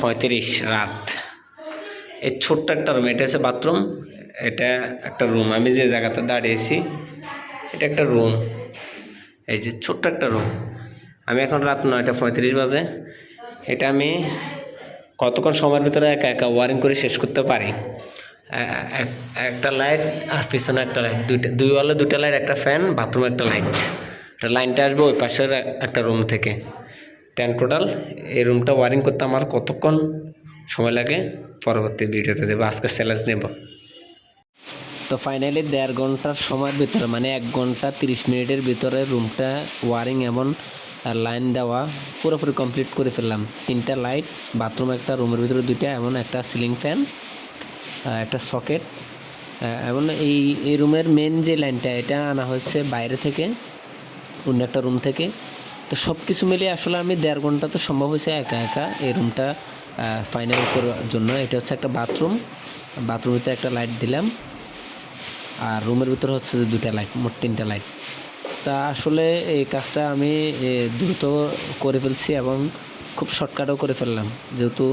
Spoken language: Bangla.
9:35 রাত। এই ছোট্ট একটা রুম, এটা হচ্ছে বাথরুম, এটা একটা রুম। আমি যে জায়গাতে দাঁড়িয়েছি এটা একটা রুম, এই যে ছোট্ট একটা রুম। আমি এখন রাত 9:35 বাজে। এটা আমি কতক্ষণ সময়ের ভিতরে একা একা ওয়ারিং করে শেষ করতে পারি। একটা লাইট আর পিছনে একটা লাইট, দুই ওয়ালে দুইটা লাইট, একটা ফ্যান, বাথরুমে একটা লাইট। লাইনটা আসবে ওই পাশের একটা রুম থেকে। টোটাল এই রুমটা ওয়ারিং করতে আমার কতক্ষণ সময় লাগে পরবর্তী ভিডিওতে দেবো, আজকে চ্যালেঞ্জ নেব। তো ফাইনালি 1.5 ঘন্টার সময়ের ভিতরে, মানে 1 ঘন্টা 30 মিনিটের ভিতরে রুমটা ওয়ারিং এবং লাইন দেওয়া পুরোপুরি কমপ্লিট করে ফেললাম। 3টা লাইট, বাথরুম একটা, রুমের ভিতরে 2টা, এমন একটা সিলিং ফ্যান, একটা সকেট। এবং এই রুমের মেন যে লাইনটা, এটা আনা হয়েছে বাইরে থেকে, অন্য একটা রুম থেকে। তো সব কিছু মিলিয়ে আসলে আমি 1.5 ঘন্টা তো সম্ভব হয়েছে একা একা এই রুমটা ফাইনাল করার জন্য। এটা হচ্ছে একটা বাথরুম, বাথরুমের ভিতরে একটা লাইট দিলাম, আর রুমের ভিতরে হচ্ছে যে 2টা লাইট, মোট 3টা লাইট। তা আসলে এই কাজটা আমি দ্রুত করে ফেলছি এবং খুব শর্টকাটও করে ফেললাম, যেহেতু